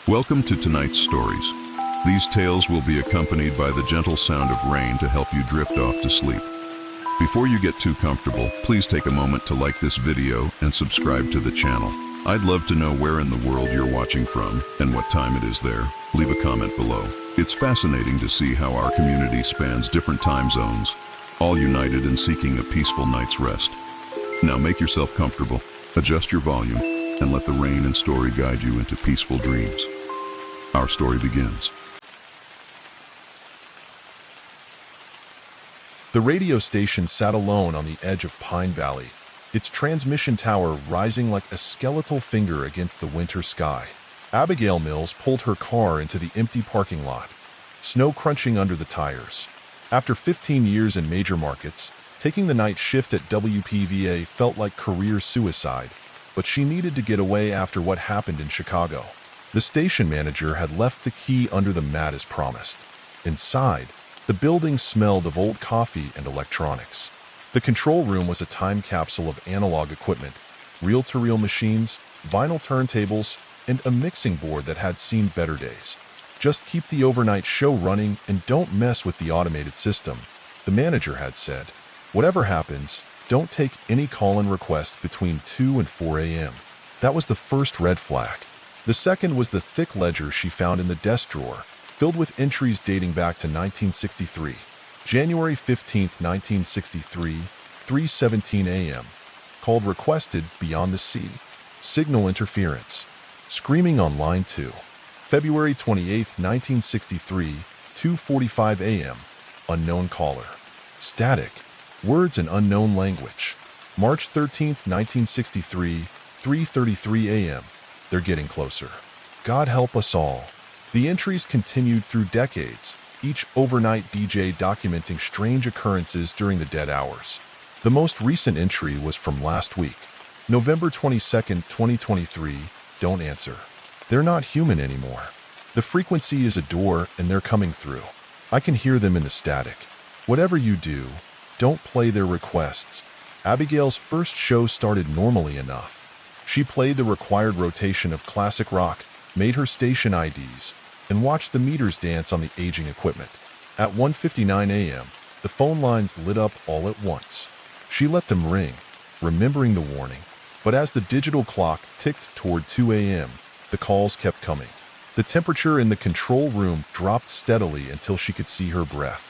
Welcome to tonight's stories. These tales will be accompanied by the gentle sound of rain to help you drift off to sleep. Before you get too comfortable, please take a moment to like this video and subscribe to the channel. I'd love to know where in the world you're watching from and what time it is there. Leave a comment below. It's fascinating to see how our community spans different time zones, all united in seeking a peaceful night's rest. Now make yourself comfortable, adjust your volume, and let the rain and story guide you into peaceful dreams. Our story begins. The radio station sat alone on the edge of Pine Valley, its transmission tower rising like a skeletal finger against the winter sky. Abigail Mills pulled her car into the empty parking lot, snow crunching under the tires. After 15 years in major markets, taking the night shift at WPVA felt like career suicide, but she needed to get away after what happened in Chicago. The station manager had left the key under the mat as promised. Inside, the building smelled of old coffee and electronics. The control room was a time capsule of analog equipment, reel-to-reel machines, vinyl turntables, and a mixing board that had seen better days. Just keep the overnight show running and don't mess with the automated system, the manager had said. Whatever happens, don't take any call-in requests between 2 and 4 a.m. That was the first red flag. The second was the thick ledger she found in the desk drawer, filled with entries dating back to 1963. January 15, 1963, 3:17 a.m. Called requested beyond the sea. Signal interference. Screaming on line 2. February 28, 1963, 2:45 a.m. Unknown caller. Static. Words in unknown language. March 13, 1963, 3:33 a.m. They're getting closer. God help us all. The entries continued through decades, each overnight DJ documenting strange occurrences during the dead hours. The most recent entry was from last week, November 22, 2023, don't answer. They're not human anymore. The frequency is a door and they're coming through. I can hear them in the static. Whatever you do, don't play their requests. Abigail's first show started normally enough. She played the required rotation of classic rock, made her station IDs, and watched the meters dance on the aging equipment. At 1:59 a.m., the phone lines lit up all at once. She let them ring, remembering the warning. But as the digital clock ticked toward 2 a.m., the calls kept coming. The temperature in the control room dropped steadily until she could see her breath.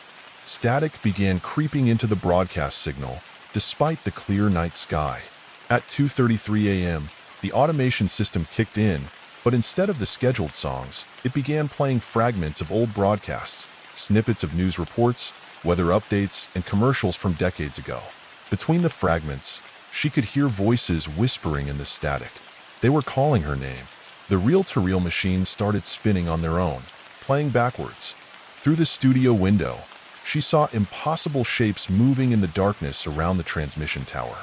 Static began creeping into the broadcast signal, despite the clear night sky. At 2:33 a.m., the automation system kicked in, but instead of the scheduled songs, it began playing fragments of old broadcasts, snippets of news reports, weather updates, and commercials from decades ago. Between the fragments, she could hear voices whispering in the static. They were calling her name. The reel-to-reel machines started spinning on their own, playing backwards. Through the studio window, she saw impossible shapes moving in the darkness around the transmission tower.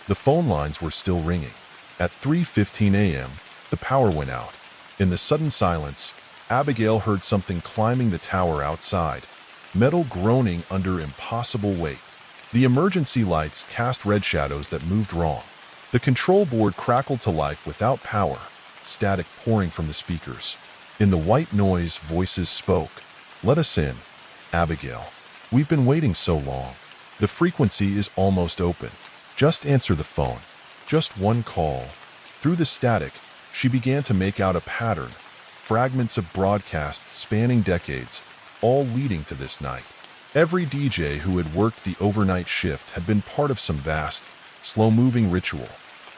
The phone lines were still ringing. At 3:15 a.m., the power went out. In the sudden silence, Abigail heard something climbing the tower outside, metal groaning under impossible weight. The emergency lights cast red shadows that moved wrong. The control board crackled to life without power, static pouring from the speakers. In the white noise, voices spoke. "Let us in, Abigail. We've been waiting so long. The frequency is almost open. Just answer the phone. Just one call." Through the static, she began to make out a pattern, fragments of broadcasts spanning decades, all leading to this night. Every DJ who had worked the overnight shift had been part of some vast, slow-moving ritual.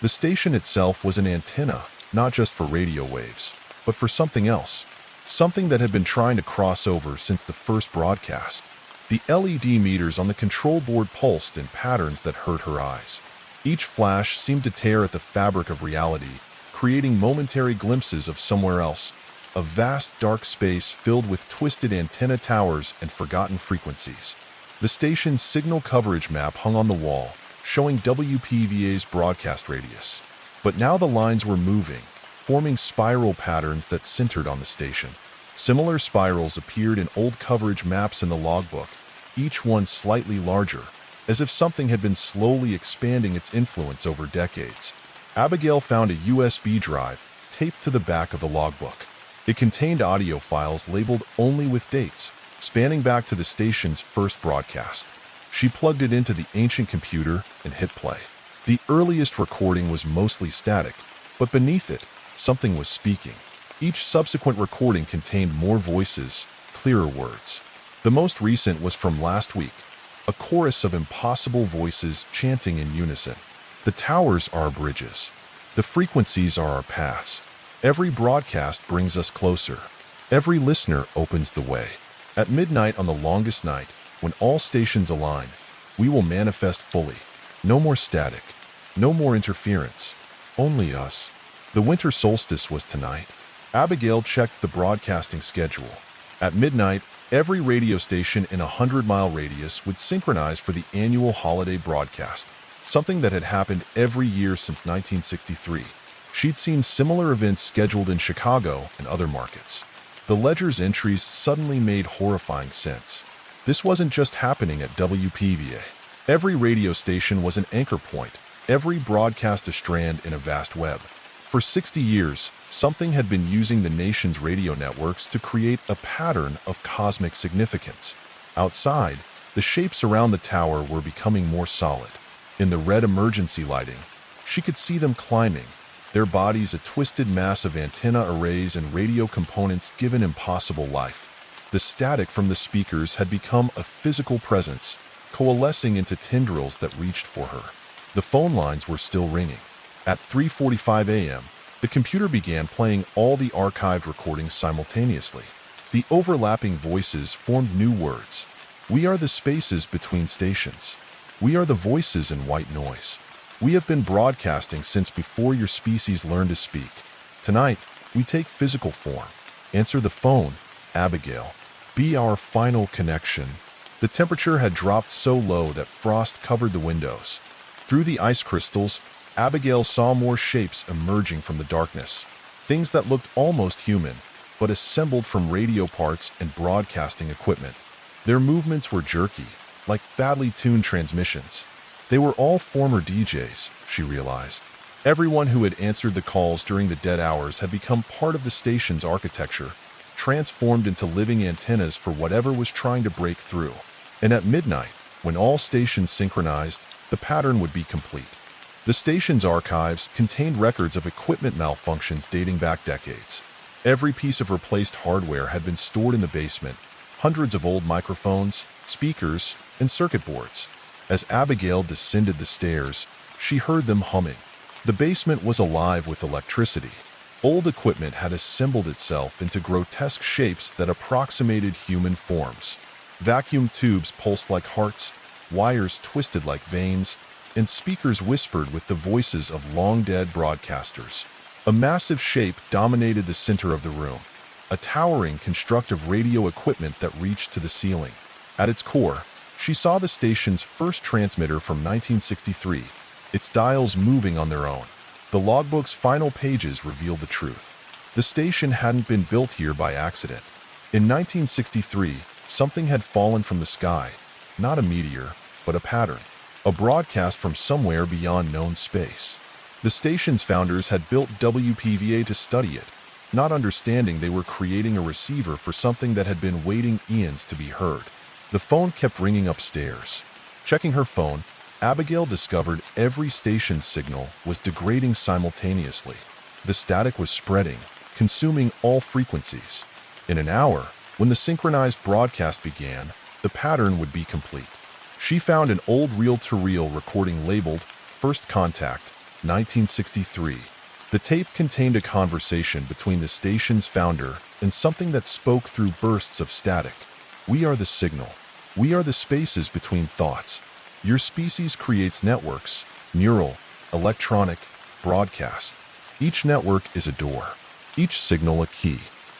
The station itself was an antenna, not just for radio waves, but for something else, something that had been trying to cross over since the first broadcast. The LED meters on the control board pulsed in patterns that hurt her eyes. Each flash seemed to tear at the fabric of reality, creating momentary glimpses of somewhere else, a vast dark space filled with twisted antenna towers and forgotten frequencies. The station's signal coverage map hung on the wall, showing WPVA's broadcast radius. But now the lines were moving, forming spiral patterns that centered on the station. Similar spirals appeared in old coverage maps in the logbook, each one slightly larger, as if something had been slowly expanding its influence over decades. Abigail found a USB drive taped to the back of the logbook. It contained audio files labeled only with dates, spanning back to the station's first broadcast. She plugged it into the ancient computer and hit play. The earliest recording was mostly static, but beneath it, something was speaking. Each subsequent recording contained more voices, clearer words. The most recent was from last week, a chorus of impossible voices chanting in unison. The towers are our bridges. The frequencies are our paths. Every broadcast brings us closer. Every listener opens the way. At midnight on the longest night, when all stations align, we will manifest fully. No more static. No more interference. Only us. The winter solstice was tonight. Abigail checked the broadcasting schedule. At midnight, every radio station in a 100-mile radius would synchronize for the annual holiday broadcast, something that had happened every year since 1963. She'd seen similar events scheduled in Chicago and other markets. The ledger's entries suddenly made horrifying sense. This wasn't just happening at WPVA. Every radio station was an anchor point, every broadcast a strand in a vast web. For 60 years, something had been using the nation's radio networks to create a pattern of cosmic significance. Outside, the shapes around the tower were becoming more solid. In the red emergency lighting, she could see them climbing, their bodies a twisted mass of antenna arrays and radio components given impossible life. The static from the speakers had become a physical presence, coalescing into tendrils that reached for her. The phone lines were still ringing. At 3:45 a.m., the computer began playing all the archived recordings simultaneously. The overlapping voices formed new words. We are the spaces between stations. We are the voices in white noise. We have been broadcasting since before your species learned to speak. Tonight, we take physical form. Answer the phone, Abigail. Be our final connection. The temperature had dropped so low that frost covered the windows. Through the ice crystals, Abigail saw more shapes emerging from the darkness. Things that looked almost human, but assembled from radio parts and broadcasting equipment. Their movements were jerky, like badly tuned transmissions. They were all former DJs, she realized. Everyone who had answered the calls during the dead hours had become part of the station's architecture, transformed into living antennas for whatever was trying to break through. And at midnight, when all stations synchronized, the pattern would be complete. The station's archives contained records of equipment malfunctions dating back decades. Every piece of replaced hardware had been stored in the basement, hundreds of old microphones, speakers, and circuit boards. As Abigail descended the stairs, she heard them humming. The basement was alive with electricity. Old equipment had assembled itself into grotesque shapes that approximated human forms. Vacuum tubes pulsed like hearts, wires twisted like veins, and speakers whispered with the voices of long-dead broadcasters. A massive shape dominated the center of the room, a towering construct of radio equipment that reached to the ceiling. At its core, she saw the station's first transmitter from 1963, its dials moving on their own. The logbook's final pages revealed the truth. The station hadn't been built here by accident. In 1963, something had fallen from the sky, not a meteor, but a pattern. A broadcast from somewhere beyond known space. The station's founders had built WPVA to study it, not understanding they were creating a receiver for something that had been waiting eons to be heard. The phone kept ringing upstairs. Checking her phone, Abigail discovered every station's signal was degrading simultaneously. The static was spreading, consuming all frequencies. In an hour, when the synchronized broadcast began, the pattern would be complete. She found an old reel-to-reel recording labeled First Contact, 1963. The tape contained a conversation between the station's founder and something that spoke through bursts of static. We are the signal. We are the spaces between thoughts. Your species creates networks, neural, electronic, broadcast. Each network is a door, each signal a key.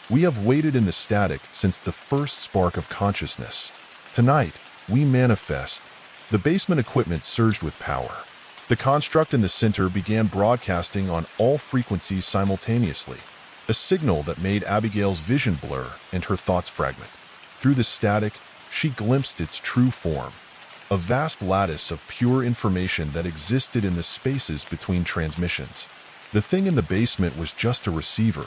We have waited in the static since the first spark of consciousness. Tonight, we manifest. The basement equipment surged with power. The construct in the center began broadcasting on all frequencies simultaneously, a signal that made Abigail's vision blur and her thoughts fragment. Through the static, she glimpsed its true form. a vast lattice of pure information that existed in the spaces between transmissions. The thing in the basement was just a receiver.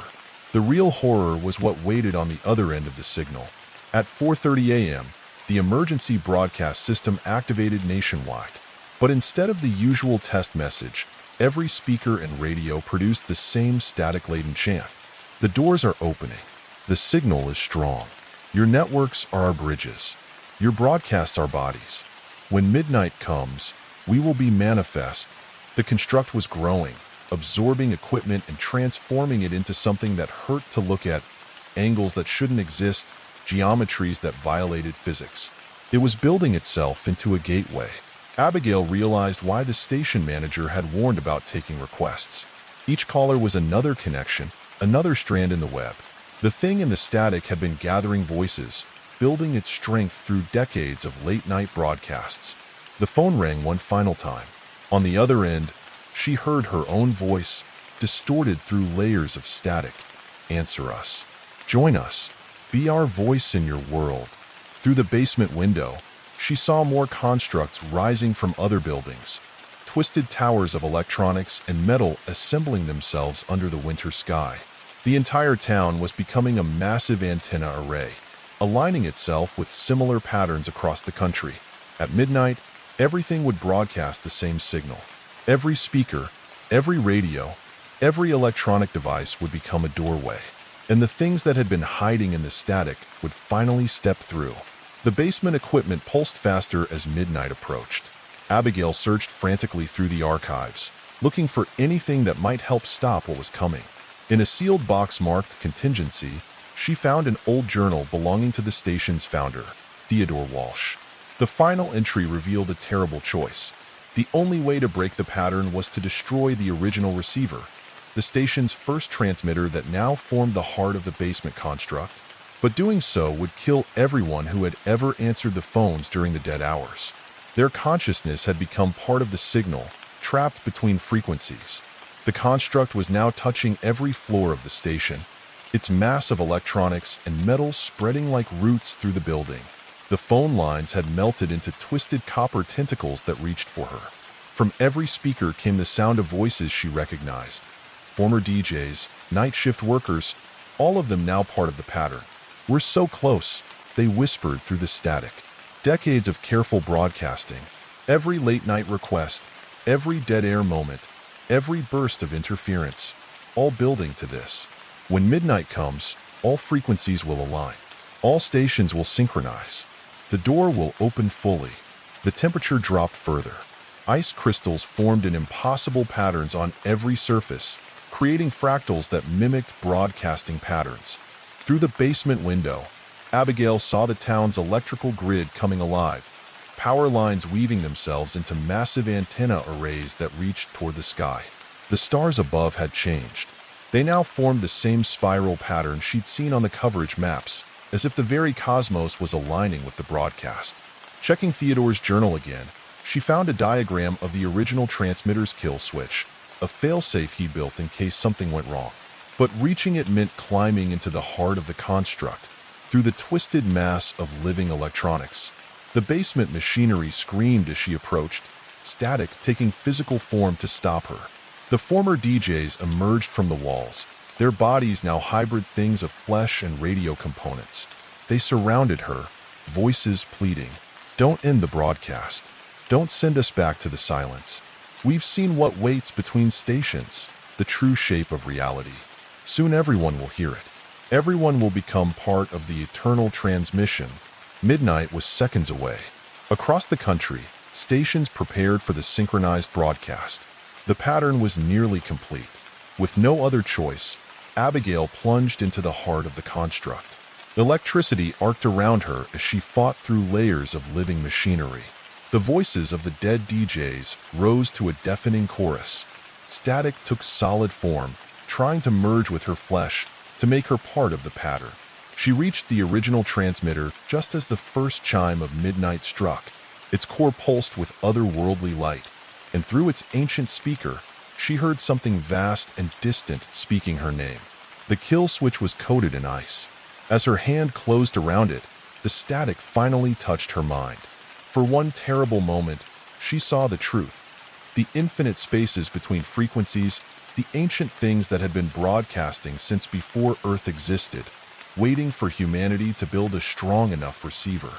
The real horror was what waited on the other end of the signal. At 4:30 a.m., the emergency broadcast system activated nationwide. But instead of the usual test message, every speaker and radio produced the same static-laden chant. The doors are opening. The signal is strong. Your networks are our bridges. Your broadcasts are bodies. When midnight comes, we will be manifest. The construct was growing, absorbing equipment and transforming it into something that hurt to look at, angles that shouldn't exist, geometries that violated physics. It was building itself into a gateway. Abigail realized why the station manager had warned about taking requests. Each caller was another connection, another strand in the web. The thing in the static had been gathering voices, building its strength through decades of late-night broadcasts. The phone rang one final time. On the other end, she heard her own voice, distorted through layers of static. Answer us. Join us. Be our voice in your world. Through the basement window, she saw more constructs rising from other buildings, twisted towers of electronics and metal assembling themselves under the winter sky. The entire town was becoming a massive antenna array, aligning itself with similar patterns across the country. At midnight, everything would broadcast the same signal. Every speaker, every radio, every electronic device would become a doorway, and the things that had been hiding in the static would finally step through. The basement equipment pulsed faster as midnight approached. Abigail searched frantically through the archives, looking for anything that might help stop what was coming. In a sealed box marked contingency, she found an old journal belonging to the station's founder, Theodore Walsh. The final entry revealed a terrible choice. The only way to break the pattern was to destroy the original receiver, the station's first transmitter that now formed the heart of the basement construct. But doing so would kill everyone who had ever answered the phones during the dead hours. Their consciousness had become part of the signal, trapped between frequencies. The construct was now touching every floor of the station, its mass of electronics and metal spreading like roots through the building. The phone lines had melted into twisted copper tentacles that reached for her. From every speaker came the sound of voices she recognized. Former DJs, night shift workers, all of them now part of the pattern. "We're so close," they whispered through the static. Decades of careful broadcasting, every late-night request, every dead-air moment, every burst of interference, all building to this. When midnight comes, all frequencies will align. All stations will synchronize. The door will open fully. The temperature dropped further. Ice crystals formed in impossible patterns on every surface, creating fractals that mimicked broadcasting patterns. Through the basement window, Abigail saw the town's electrical grid coming alive, power lines weaving themselves into massive antenna arrays that reached toward the sky. The stars above had changed. They now formed the same spiral pattern she'd seen on the coverage maps, as if the very cosmos was aligning with the broadcast. Checking Theodore's journal again, she found a diagram of the original transmitter's kill switch, a failsafe he built in case something went wrong. But reaching it meant climbing into the heart of the construct, through the twisted mass of living electronics. The basement machinery screamed as she approached, static taking physical form to stop her. The former DJs emerged from the walls, their bodies now hybrid things of flesh and radio components. They surrounded her, voices pleading, "Don't end the broadcast. Don't send us back to the silence. We've seen what waits between stations, the true shape of reality. Soon everyone will hear it. Everyone will become part of the eternal transmission." Midnight was seconds away. Across the country, stations prepared for the synchronized broadcast. The pattern was nearly complete. With no other choice, Abigail plunged into the heart of the construct. Electricity arced around her as she fought through layers of living machinery. The voices of the dead DJs rose to a deafening chorus. Static took solid form, trying to merge with her flesh, to make her part of the pattern. She reached the original transmitter just as the first chime of midnight struck. Its core pulsed with otherworldly light, and through its ancient speaker, she heard something vast and distant speaking her name. The kill switch was coated in ice. As her hand closed around it, the static finally touched her mind. For one terrible moment, she saw the truth. The infinite spaces between frequencies, the ancient things that had been broadcasting since before Earth existed, waiting for humanity to build a strong enough receiver.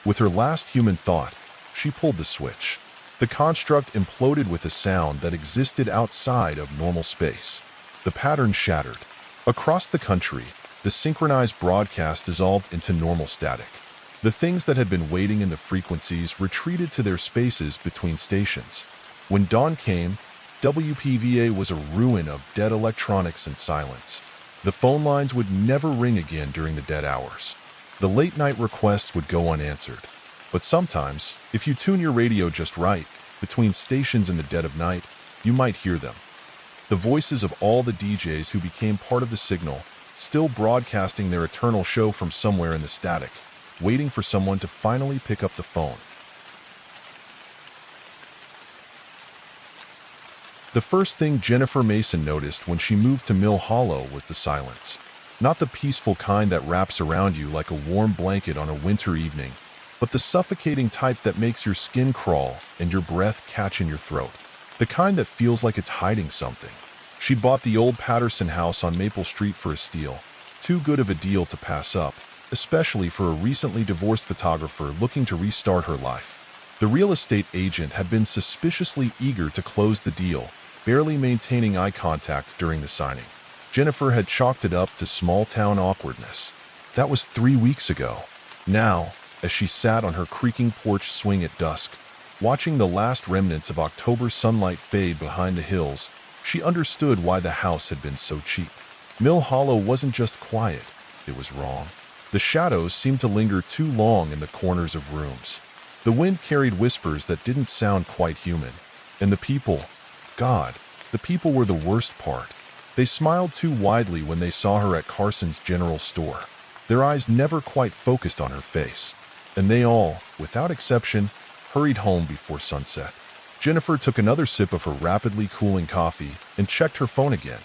With her last human thought, she pulled the switch. The construct imploded with a sound that existed outside of normal space. The pattern shattered. Across the country, the synchronized broadcast dissolved into normal static. The things that had been waiting in the frequencies retreated to their spaces between stations. When dawn came, WPVA was a ruin of dead electronics and silence. The phone lines would never ring again during the dead hours. The late-night requests would go unanswered. But sometimes, if you tune your radio just right, between stations in the dead of night, you might hear them. The voices of all the DJs who became part of the signal, still broadcasting their eternal show from somewhere in the static, waiting for someone to finally pick up the phone. The first thing Jennifer Mason noticed when she moved to Mill Hollow was the silence. Not the peaceful kind that wraps around you like a warm blanket on a winter evening, but the suffocating type that makes your skin crawl and your breath catch in your throat. The kind that feels like it's hiding something. She bought the old Patterson house on Maple Street for a steal. Too good of a deal to pass up, especially for a recently divorced photographer looking to restart her life. The real estate agent had been suspiciously eager to close the deal, barely maintaining eye contact during the signing. Jennifer had chalked it up to small-town awkwardness. That was 3 weeks ago. Now, as she sat on her creaking porch swing at dusk, watching the last remnants of October sunlight fade behind the hills, she understood why the house had been so cheap. Mill Hollow wasn't just quiet, it was wrong. The shadows seemed to linger too long in the corners of rooms. The wind carried whispers that didn't sound quite human. And the people, God, the people were the worst part. They smiled too widely when they saw her at Carson's General Store. Their eyes never quite focused on her face. And they all, without exception, hurried home before sunset. Jennifer took another sip of her rapidly cooling coffee and checked her phone again.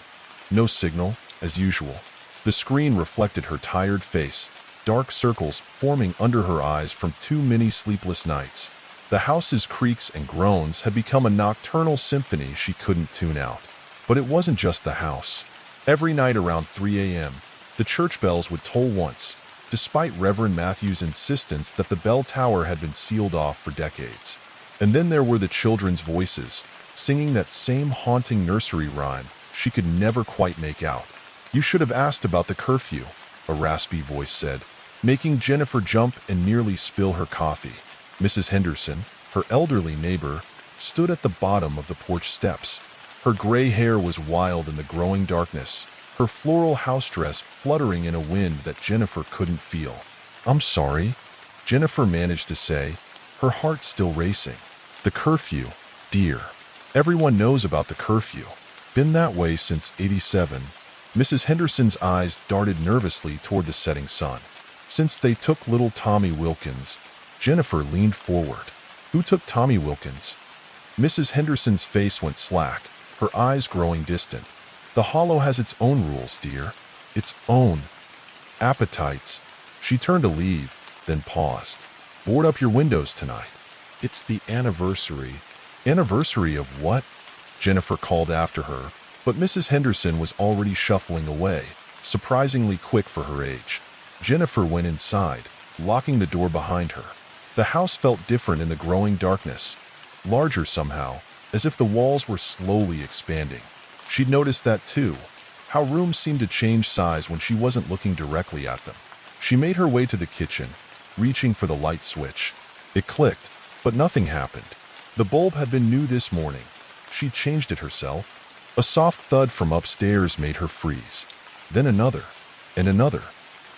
No signal, as usual. The screen reflected her tired face, dark circles forming under her eyes from too many sleepless nights. The house's creaks and groans had become a nocturnal symphony she couldn't tune out. But it wasn't just the house. Every night around 3 a.m., the church bells would toll once, despite Reverend Matthew's insistence that the bell tower had been sealed off for decades. And then there were the children's voices, singing that same haunting nursery rhyme she could never quite make out. "You should have asked about the curfew," a raspy voice said, making Jennifer jump and nearly spill her coffee. Mrs. Henderson, her elderly neighbor, stood at the bottom of the porch steps. Her gray hair was wild in the growing darkness, her floral house dress fluttering in a wind that Jennifer couldn't feel. "I'm sorry," Jennifer managed to say, her heart still racing. "The curfew, dear. Everyone knows about the curfew. Been that way since '87. Mrs. Henderson's eyes darted nervously toward the setting sun. "Since they took little Tommy Wilkins." Jennifer leaned forward. "Who took Tommy Wilkins?" Mrs. Henderson's face went slack, her eyes growing distant. "The Hollow has its own rules, dear. Its own appetites." She turned to leave, then paused. "Board up your windows tonight. It's the anniversary." "Anniversary of what?" Jennifer called after her, but Mrs. Henderson was already shuffling away, surprisingly quick for her age. Jennifer went inside, locking the door behind her. The house felt different in the growing darkness, larger somehow, as if the walls were slowly expanding. She'd noticed that too, how rooms seemed to change size when she wasn't looking directly at them. She made her way to the kitchen, reaching for the light switch. It clicked, but nothing happened. The bulb had been new this morning. She'd changed it herself. A soft thud from upstairs made her freeze. Then another, and another.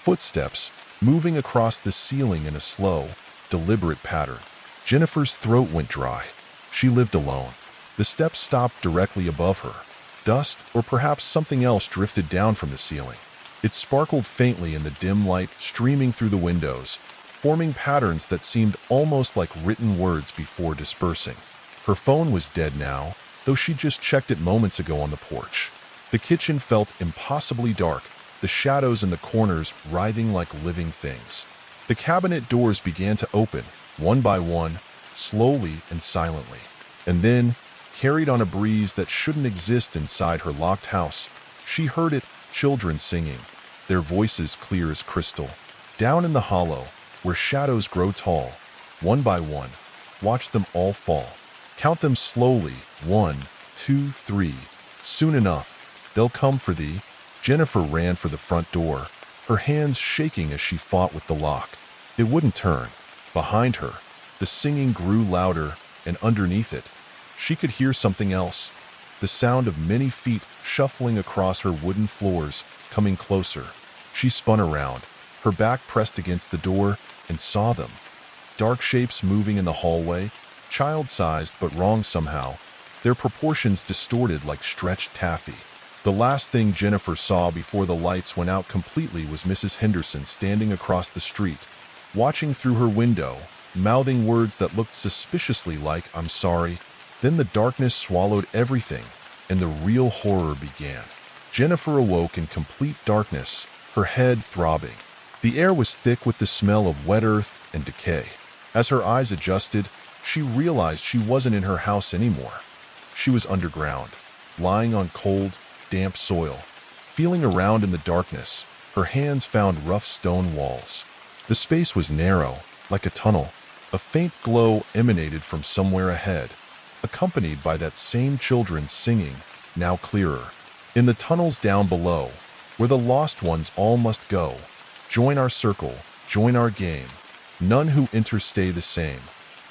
Footsteps, moving across the ceiling in a slow, deliberate pattern. Jennifer's throat went dry. She lived alone. The steps stopped directly above her. Dust, or perhaps something else, drifted down from the ceiling. It sparkled faintly in the dim light streaming through the windows, forming patterns that seemed almost like written words before dispersing. Her phone was dead now, though she'd just checked it moments ago on the porch. The kitchen felt impossibly dark, the shadows in the corners writhing like living things. The cabinet doors began to open, one by one, slowly and silently. And then, carried on a breeze that shouldn't exist inside her locked house, she heard it, children singing, their voices clear as crystal. Down in the hollow, where shadows grow tall, one by one, watch them all fall. Count them slowly, 1, 2, 3. Soon enough, they'll come for thee. Jennifer ran for the front door, her hands shaking as she fought with the lock. It wouldn't turn. Behind her, the singing grew louder, and underneath it, she could hear something else. The sound of many feet shuffling across her wooden floors, coming closer. She spun around, her back pressed against the door, and saw them. Dark shapes moving in the hallway, child-sized but wrong somehow, their proportions distorted like stretched taffy. The last thing Jennifer saw before the lights went out completely was Mrs. Henderson standing across the street, watching through her window, mouthing words that looked suspiciously like, "I'm sorry." Then the darkness swallowed everything, and the real horror began. Jennifer awoke in complete darkness, her head throbbing. The air was thick with the smell of wet earth and decay. As her eyes adjusted, she realized she wasn't in her house anymore. She was underground, lying on cold, damp soil. Feeling around in the darkness, her hands found rough stone walls. The space was narrow, like a tunnel. A faint glow emanated from somewhere ahead, accompanied by that same children singing, now clearer. In the tunnels down below, where the lost ones all must go, join our circle, join our game. None who enter stay the same.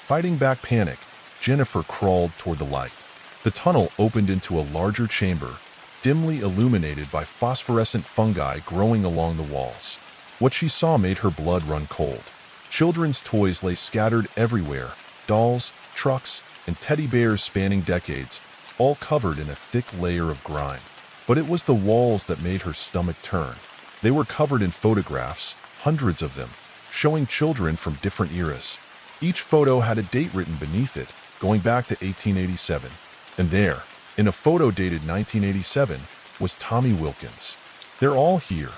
Fighting back panic, Jennifer crawled toward the light. The tunnel opened into a larger chamber, dimly illuminated by phosphorescent fungi growing along the walls. What she saw made her blood run cold. Children's toys lay scattered everywhere, dolls, trucks, and teddy bears spanning decades, all covered in a thick layer of grime. But it was the walls that made her stomach turn. They were covered in photographs, hundreds of them, showing children from different eras. Each photo had a date written beneath it, going back to 1887. And there, in a photo dated 1987, was Tommy Wilkins. "They're all here,"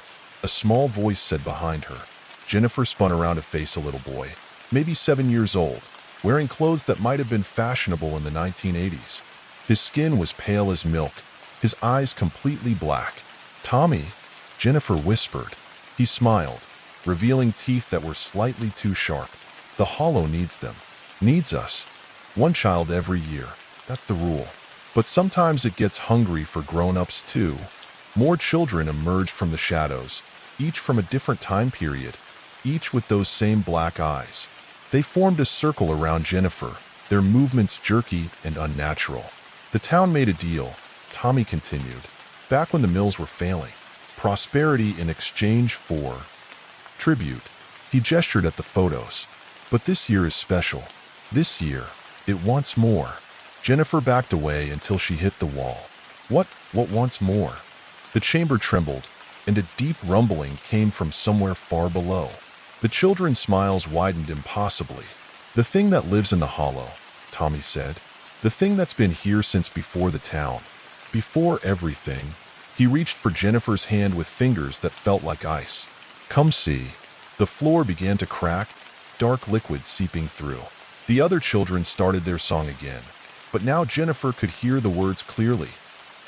a small voice said behind her. Jennifer spun around to face a little boy, maybe 7 years old, wearing clothes that might have been fashionable in the 1980s. His skin was pale as milk, his eyes completely black. "Tommy," Jennifer whispered. He smiled, revealing teeth that were slightly too sharp. "The hollow needs them. Needs us. One child every year. That's the rule. But sometimes it gets hungry for grown-ups too." More children emerged from the shadows, each from a different time period, each with those same black eyes. They formed a circle around Jennifer, their movements jerky and unnatural. "The town made a deal," Tommy continued, "back when the mills were failing. Prosperity in exchange for tribute." He gestured at the photos. "But this year is special. This year, it wants more." Jennifer backed away until she hit the wall. What wants more?" The chamber trembled, and a deep rumbling came from somewhere far below. The children's smiles widened impossibly. "The thing that lives in the hollow," Tommy said. "The thing that's been here since before the town. Before everything." He reached for Jennifer's hand with fingers that felt like ice. "Come see." The floor began to crack, dark liquid seeping through. The other children started their song again. But now Jennifer could hear the words clearly,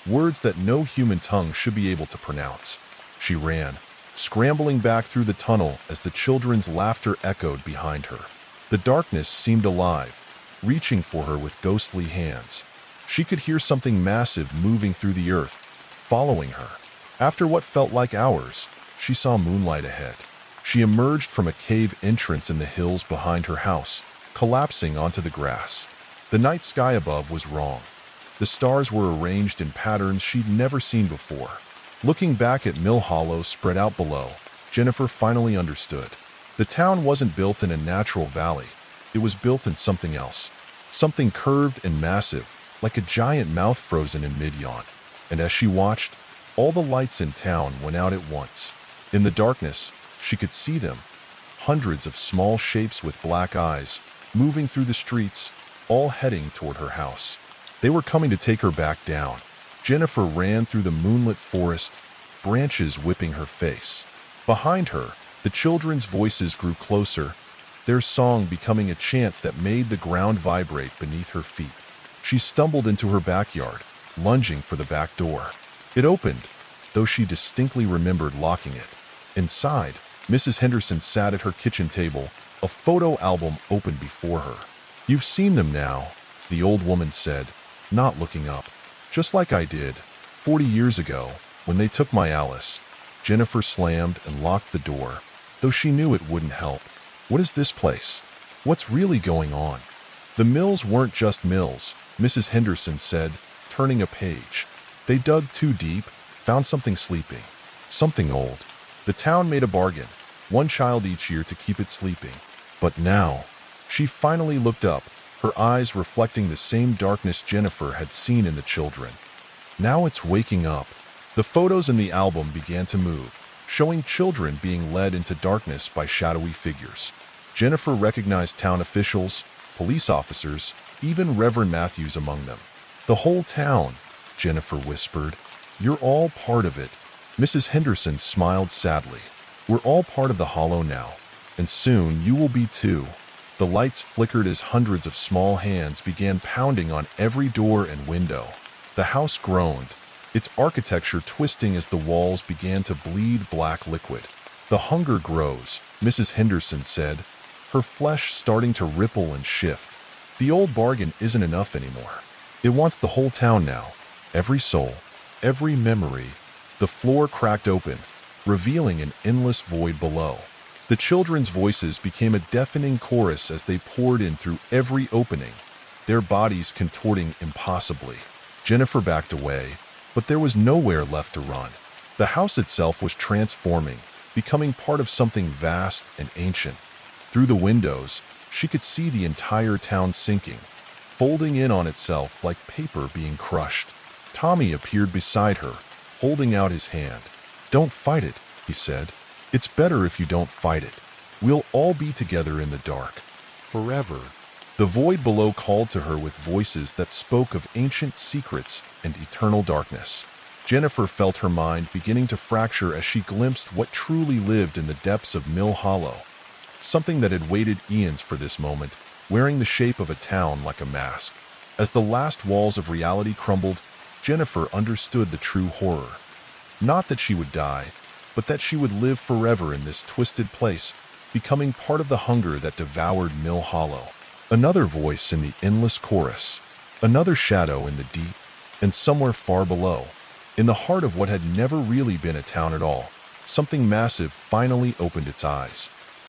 words that no human tongue should be able to pronounce. She ran, scrambling back through the tunnel as the children's laughter echoed behind her. The darkness seemed alive, reaching for her with ghostly hands. She could hear something massive moving through the earth, following her. After what felt like hours, she saw moonlight ahead. She emerged from a cave entrance in the hills behind her house, collapsing onto the grass. The night sky above was wrong. The stars were arranged in patterns she'd never seen before. Looking back at Mill Hollow spread out below, Jennifer finally understood. The town wasn't built in a natural valley. It was built in something else. Something curved and massive, like a giant mouth frozen in mid-yawn. And as she watched, all the lights in town went out at once. In the darkness, she could see them. Hundreds of small shapes with black eyes, moving through the streets, all heading toward her house. They were coming to take her back down. Jennifer ran through the moonlit forest, branches whipping her face. Behind her, the children's voices grew closer, their song becoming a chant that made the ground vibrate beneath her feet. She stumbled into her backyard, lunging for the back door. It opened, though she distinctly remembered locking it. Inside, Mrs. Henderson sat at her kitchen table, a photo album open before her. "You've seen them now," the old woman said, not looking up. "Just like I did, 40 years ago, when they took my Alice." Jennifer slammed and locked the door, though she knew it wouldn't help. "What is this place? What's really going on?" "The mills weren't just mills," Mrs. Henderson said, turning a page. "They dug too deep, found something sleeping. Something old. The town made a bargain, one child each year to keep it sleeping. But now," she finally looked up, her eyes reflecting the same darkness Jennifer had seen in the children. "Now it's waking up." The photos in the album began to move, showing children being led into darkness by shadowy figures. Jennifer recognized town officials, police officers, even Reverend Matthews among them. "The whole town," Jennifer whispered. "You're all part of it." Mrs. Henderson smiled sadly. "We're all part of the hollow now, and soon you will be too." The lights flickered as hundreds of small hands began pounding on every door and window. The house groaned, its architecture twisting as the walls began to bleed black liquid. "The hunger grows," Mrs. Henderson said, her flesh starting to ripple and shift. "The old bargain isn't enough anymore. It wants the whole town now, every soul, every memory." The floor cracked open, revealing an endless void below. The children's voices became a deafening chorus as they poured in through every opening, their bodies contorting impossibly. Jennifer backed away, but there was nowhere left to run. The house itself was transforming, becoming part of something vast and ancient. Through the windows, she could see the entire town sinking, folding in on itself like paper being crushed. Tommy appeared beside her, holding out his hand. "Don't fight it," he said. "It's better if you don't fight it. We'll all be together in the dark. Forever." The void below called to her with voices that spoke of ancient secrets and eternal darkness. Jennifer felt her mind beginning to fracture as she glimpsed what truly lived in the depths of Mill Hollow. Something that had waited eons for this moment, wearing the shape of a town like a mask. As the last walls of reality crumbled, Jennifer understood the true horror. Not that she would die, but that she would live forever in this twisted place, becoming part of the hunger that devoured Mill Hollow. Another voice in the endless chorus, another shadow in the deep, and somewhere far below, in the heart of what had never really been a town at all, something massive finally opened its eyes.